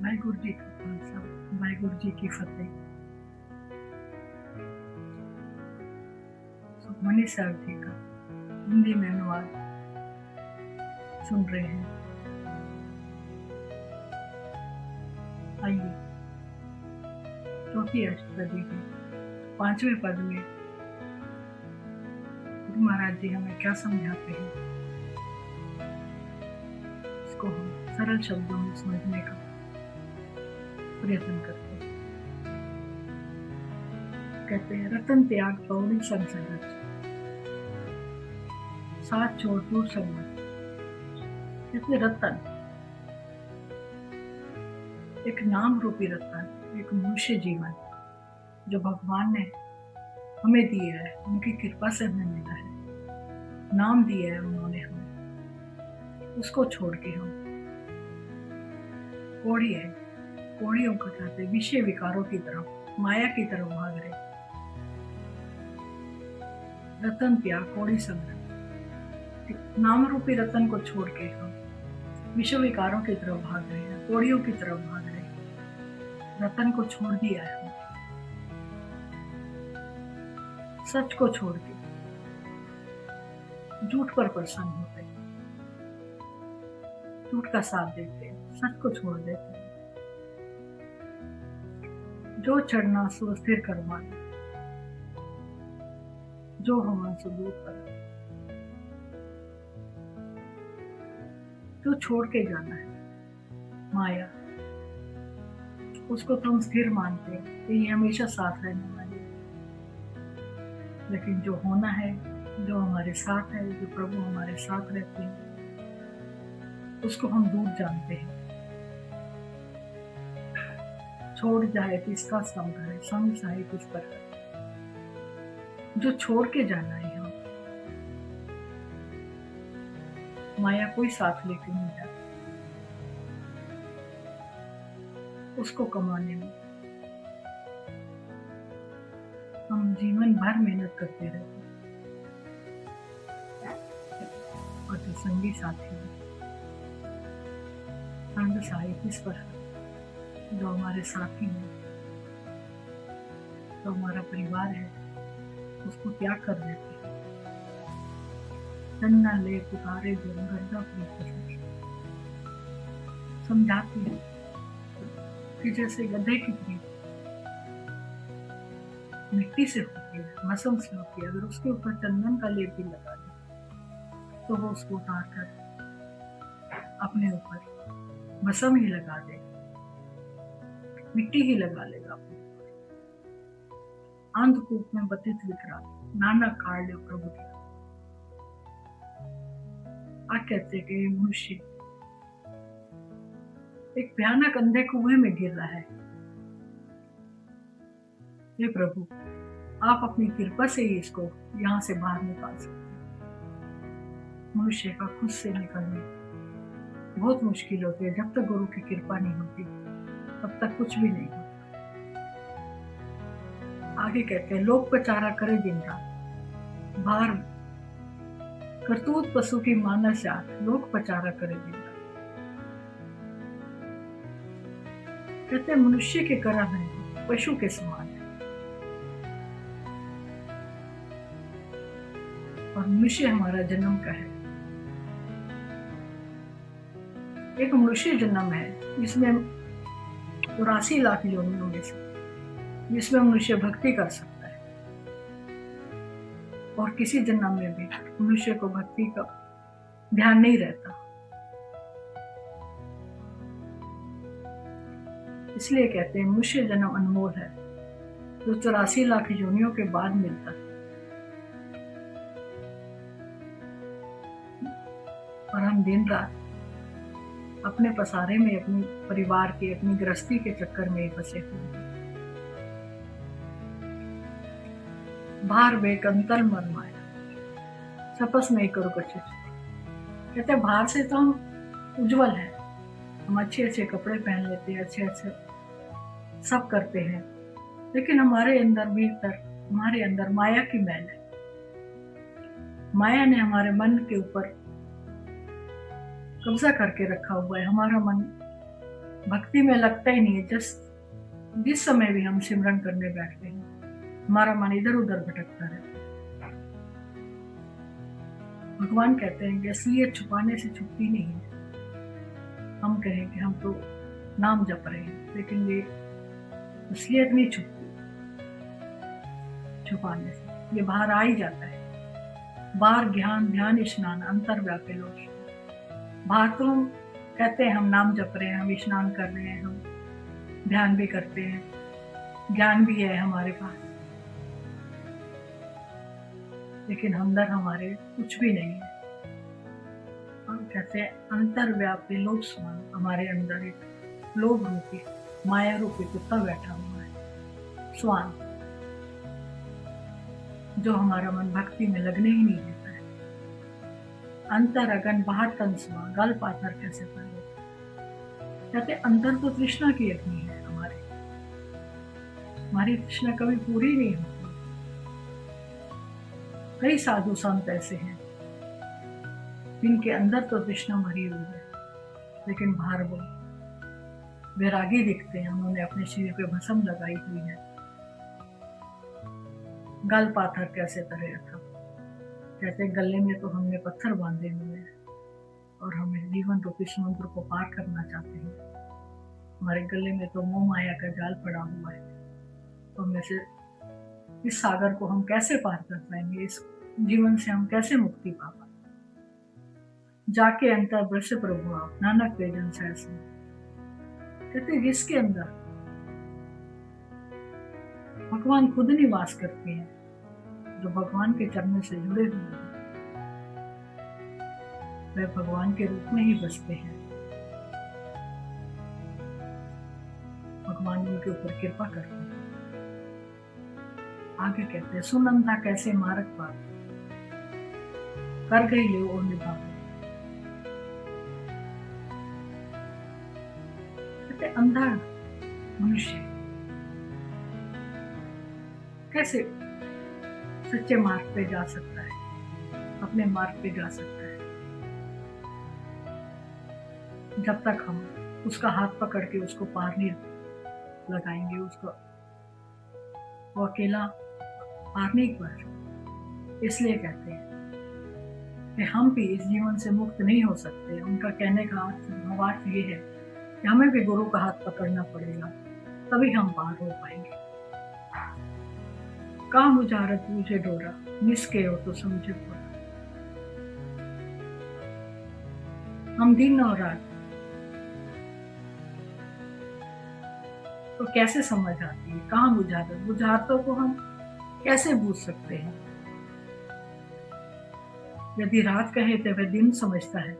वाहिगुरु जी का खालसा, वाहिगुरु जी की फतेह। सुखमनी साहब जी का हिंदी में अनुवाद सुन रहे हैं। आइए चौथी अष्टपदी के 5वें पद में गुरु महाराज जी हमें क्या समझाते हैं, इसको हम सरल शब्दों में समझने का प्रयत्न करते हैं। कहते हैं, रतन त्याग पौड़ी संसर्ग, साथ छोड़ दूर संगत। कहते रतन, एक नाम रूपी रतन, एक मनुष्य जीवन जो भगवान ने हमें दिया है, उनकी कृपा से हमें मिला है, नाम दिया है उन्होंने हमें, उसको छोड़ के हम कोड़ी है, कोड़ियों को कहते विषय विकारों की तरफ, माया की तरफ भाग रहे। रतन त्याग कोड़ी संग्रह, नाम रूपी रतन को छोड़ के हम विषय विकारों की तरफ भाग रहे हैं, कोड़ियों की तरफ भाग रहे हैं। रतन को छोड़ दिया है, सच को छोड़ के झूठ पर प्रसन्न होते, झूठ का साथ देते, सच को छोड़ देते। जो चढ़ना सो स्थिर करवाना, जो हवा सो दूर कर, जो छोड़ के जाना है माया, उसको तो हम स्थिर मानते हैं कि ये हमेशा साथ रहने वाली है। लेकिन जो होना है, जो हमारे साथ है, जो प्रभु हमारे साथ रहते हैं, उसको हम दूर जानते हैं। छोड़ जाए किसका संग है, संग चाहे किस पर है। जो छोड़ के जाना है हम, माया कोई साथ लेके नहीं जाती, उसको कमाने में हम जीवन भर मेहनत करते रहते हैं। और जो संगी साथी है, संग साई किस पर है, जो हमारे साथी हैं, जो हमारा परिवार है, उसको त्याग कर देते हैं। तन्ना ले पुकारे जो गर्दा प्रीत, समझाती है कि जैसे गधे की प्रीत मिट्टी से होती है, मसम से होती है, अगर उसके ऊपर चंदन का लेप भी लगा दे तो वो उसको उतार कर अपने ऊपर मसम ही लगा दे, मिट्टी ही लगा लेगा अपने ऊपर। अंधकूप में बतित विकराल, नाना काल प्रभु की। आज कहते कि मनुष्य एक भयानक अंधे कुएं में गिर रहा है। हे प्रभु, आप अपनी कृपा से ही इसको यहाँ से बाहर निकाल सकते हैं। मनुष्य का खुद से निकलने बहुत मुश्किल होती है। जब तक गुरु की कृपा नहीं होती तब तक कुछ भी नहीं होता। आगे कहते हैं, लोक पचारा करे दिन रात, भार करतूत पशु की मानस जात, लोक पचारा करे दिन रात। कहते मनुष्य के कर्म है पशु के समान है, और मनुष्य हमारा जन्म का है। एक मनुष्य जन्म है जिसमें 84 लाख योनियों में से, जिसमें मनुष्य भक्ति कर सकता है, और किसी जन्म में भी मनुष्य को भक्ति का ध्यान नहीं रहता। इसलिए कहते हैं मनुष्य जन्म अनमोल है, जो 84 लाख योनियों के बाद मिलता है। और हम दिन रात अपने पसारे में, अपने परिवार के, अपनी गृहस्थी के चक्कर में फंसे हुए। भार बेक अंतर मन माया, सपस नहीं करो कच्चे। कहते भार से तो हम उज्जवल हैं, हम अच्छे अच्छे कपड़े पहन लेते हैं, अच्छे अच्छे सब करते हैं, लेकिन हमारे अंदर भीतर, हमारे अंदर माया की मैल है। माया ने हमारे मन के ऊपर कब्जा करके रखा हुआ है। हमारा मन भक्ति में लगता ही नहीं है। जिस समय भी हम सिमरन करने बैठते हैं हमारा मन इधर उधर भटकता रहता है। भगवान कहते हैं कि असलियत छुपाने से छुपती नहीं है। हम कहें कि हम तो नाम जप रहे हैं, लेकिन ये असलियत नहीं छुपती छुपाने से, ये बाहर आ ही जाता है। बाहर ध्यान स्नान अंतर व्यापे लोग। बाहर तो हम कहते हैं हम नाम जप रहे हैं, हम स्नान कर रहे हैं, हम ध्यान भी करते हैं, ज्ञान भी है हमारे पास, लेकिन अंदर हमारे कुछ भी नहीं है। हम कहते हैं अंतर व्यापी लोभ समान, हमारे अंदर एक लोभ रूपी माया रूपी कुत्ता बैठा हुआ है, स्वान, जो हमारा मन भक्ति में लगने ही नहीं देता है। अंतर अगन बाहर तंसवा गल पाथर कैसे पर कहते अंदर तो तृष्णा की अग्नि है हमारी तृष्णा कभी पूरी नहीं होती। कई साधु संत ऐसे हैं जिनके अंदर तो तृष्णा मरी हुई है, लेकिन बाहर वो वैरागी दिखते हैं, उन्होंने अपने शरीर पे भस्म लगाई हुई है। गल पाथर कैसे तरे था, कहते गले में तो हमने पत्थर बांधे हुए हैं और हम इस जीवन रूपी समुद्र को पार करना चाहते हैं। हमारे गले में तो मोह माया का जाल पड़ा हुआ है, तो में से इस सागर को हम कैसे पार कर पाएंगे, इस जीवन से हम कैसे मुक्ति पा पाएंगे। जाके अंतर ब्रश प्रभु आप नानक वेदन से ऐसे कहते जिसके अंदर भगवान खुद निवास करते हैं, जो भगवान के चरणों से जुड़े हुए हैं, वे भगवान के रूप में ही बसते हैं। भगवान उनके ऊपर कृपा करते हैं। आगे कहते हैं सुनंदा कैसे मारक पार कर गई ले और निभा। कहते अंधा मनुष्य कैसे सच्चे मार्ग पे जा सकता है, अपने मार्ग पे जा सकता है, जब तक हम उसका हाथ पकड़ के उसको पार नहीं लगाएंगे, उसको वो अकेला पार नहीं कर। इसलिए कहते हैं कि हम भी इस जीवन से मुक्त नहीं हो सकते। उनका कहने का अर्थ ये है कि हमें भी गुरु का हाथ पकड़ना पड़ेगा, तभी हम पार हो पाएंगे। काम उजारत मुझे डोरा निस्के हो तो समझे पड़ा। हम दिन और रात तो कैसे समझ आती है, कहाँ बुझारतों को हम कैसे बूझ सकते हैं। यदि रात कहे तो वह दिन समझता है।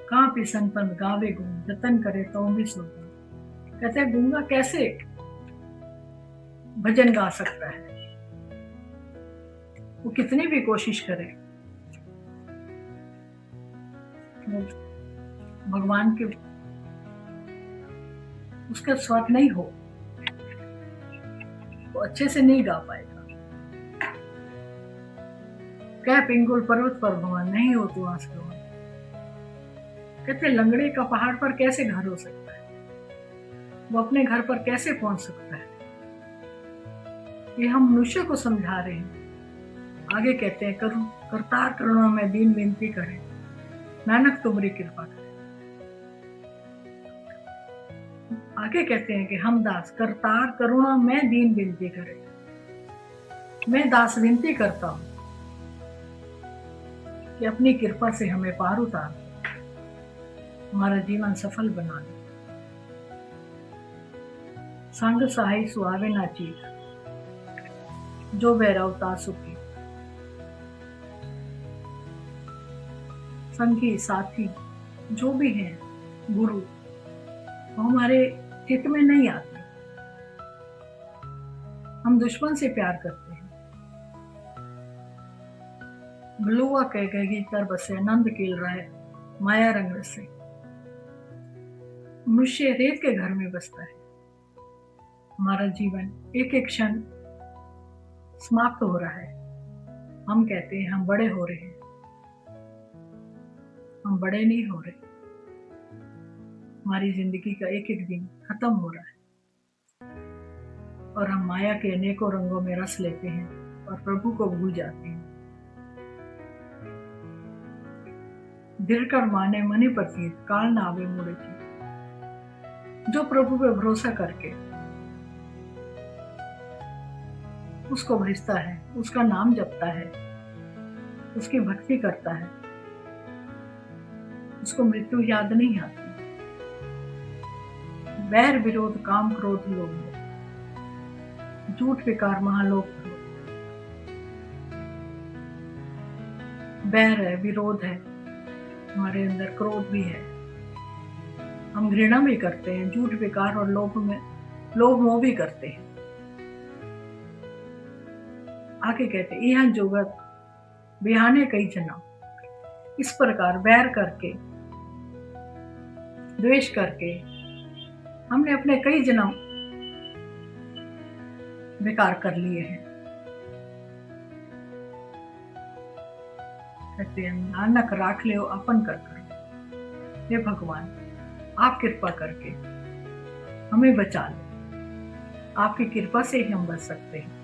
कहाँ पिसन पर गावे गुण जतन करे तो भी सुनता। कहते गूंगा कैसे भजन गा सकता है, वो कितनी भी कोशिश करे, भगवान के उसका स्वाद नहीं हो, वो अच्छे से नहीं गा पाएगा। कह पिंगुल पर्वत पर भवन नहीं हो तू आस भवन। कहते लंगड़े का पहाड़ पर कैसे घर हो सकता है, वो अपने घर पर कैसे पहुंच सकता है। ये हम मनुष्य को समझा रहे हैं। आगे कहते हैं करतार करुणा में दीन विनती करे, नानक तुम्हारी कृपा करे। आगे कहते हैं कि हम दास करतार करुणा में दीन विनती करे। मैं दास विनती करता हूं कि अपनी कृपा से हमें पार उतार, हमारा जीवन सफल बना दे। संग सहाय सुहावे ना चीज जो बैरवता सुखी। संगी साथी जो भी हैं गुरु, वो हमारे चित्त में नहीं आते। हम दुश्मन से प्यार करते हैं। बलुआ कह गीतर बसे नंद कील रहा है माया रंग से। मनुष्य रेत के घर में बसता है। हमारा जीवन एक एक क्षण समाप्त हो रहा है। हम कहते हैं हम बड़े हो रहे हैं, हम बड़े नहीं हो रहे। हमारी जिंदगी का एक एक दिन खत्म हो रहा है और हम माया के अनेकों रंगों में रस लेते हैं और प्रभु को भूल जाते हैं। दृढ़कर माने मनि प्रतीत काल ना आवे मुड़े थी। जो प्रभु पे भरोसा करके उसको भजता है, उसका नाम जपता है, उसकी भक्ति करता है, उसको मृत्यु याद नहीं आती। बैर विरोध काम क्रोध लोभ झूठ विकार महालोक। बैर है, विरोध है, हमारे अंदर क्रोध भी है, हम घृणा भी करते हैं, झूठ विकार और लोभ मोह भी करते हैं। आगे कहते यह जोगत बिहाने कई जना। इस प्रकार बैर करके द्वेष करके हमने अपने कई जन्म बेकार कर लिए हैं। कहते हैं नानक राख ले अपन कर कर। हे भगवान, आप कृपा करके हमें बचा लो। आपकी कृपा से ही हम बच सकते हैं।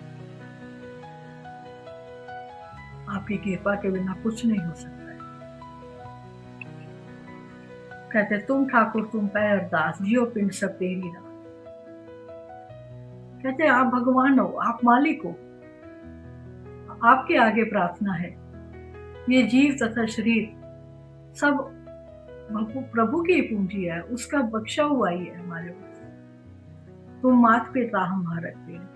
आपकी कृपा के बिना कुछ नहीं हो सकता है। कहते तुम ठाकुर तुम पै अरदास जियो पिंड सब तेरी रात। कहते आप भगवान हो, आप मालिक हो, आपके आगे प्रार्थना है। ये जीव तथा शरीर सब प्रभु की पूंजी है, उसका बख्शा हुआ ही है हमारे पास। तुम मात पिता हम रखते हैं,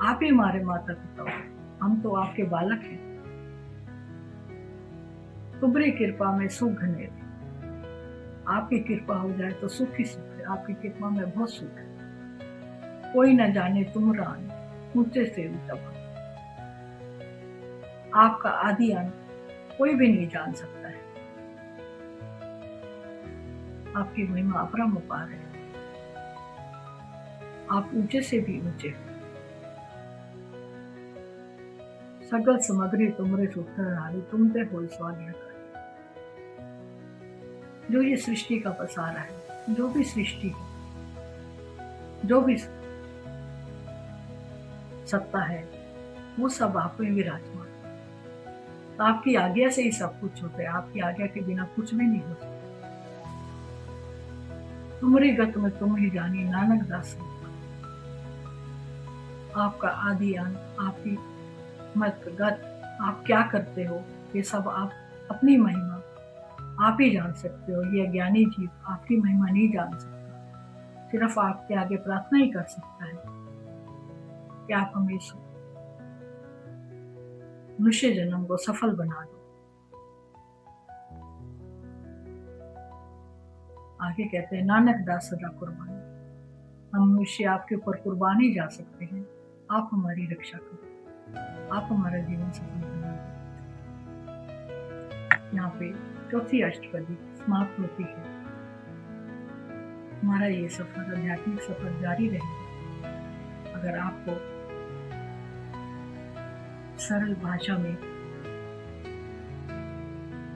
आप ही हमारे माता पिता हो, हम तो आपके बालक हैं। तुम्हारी कृपा में सुख घने, आपकी कृपा हो जाए तो सुख ही सुख है। आपकी कृपा में बहुत सुख है। कोई न जाने तुम रान ऊंचे से ऊंचा भाग। आपका आदि अंत कोई भी नहीं जान सकता है। आपकी महिमा अपरंपार है। आप ऊंचे से भी ऊंचे हो। सगल सामग्री तुमरे सूत्र हारी तुमते हो स्वाध्याय। जो ये सृष्टि का पसारा है, जो भी सृष्टि है, जो भी सत्ता है, वो सब आप में विराजमान। तो आपकी आज्ञा से ही सब कुछ होता है। आपकी आज्ञा के बिना कुछ भी नहीं हो सकता। तुम्हारी गत में तुम ही जानी नानक दास। आपका आदि अंत, आपकी मत गत, आप क्या करते हो, ये सब आप अपनी महिमा आप ही जान सकते हो। ये ज्ञानी जीव आपकी महिमा नहीं जान सकता, सिर्फ आपके आगे प्रार्थना ही कर सकता है कि आप हमें मनुष्य जन्म को सफल बना दो। आगे कहते हैं नानक दास सदा कुर्बान। हम मनुष्य आपके ऊपर कुर्बान ही जा सकते हैं। आप हमारी रक्षा करो, आप हमारा जीवन सफल बना दो। यहाँ पे चौथी अष्टपदी समाप्त होती है। हमारा ये सफर, आध्यात्मिक सफर जारी रहेगा अगर आपको सरल भाषा में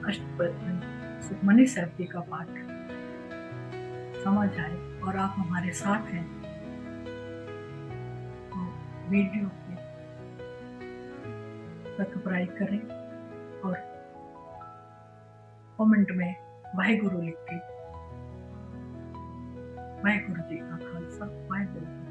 अष्टपदी सुखमनी साहब जी का पाठ समझ आए और आप हमारे साथ हैं तो वीडियो को सब्सक्राइब करें और कमेंट में वाहेगुरु लिख के वाहेगुरु जी का खालसा वाहेगुरु जी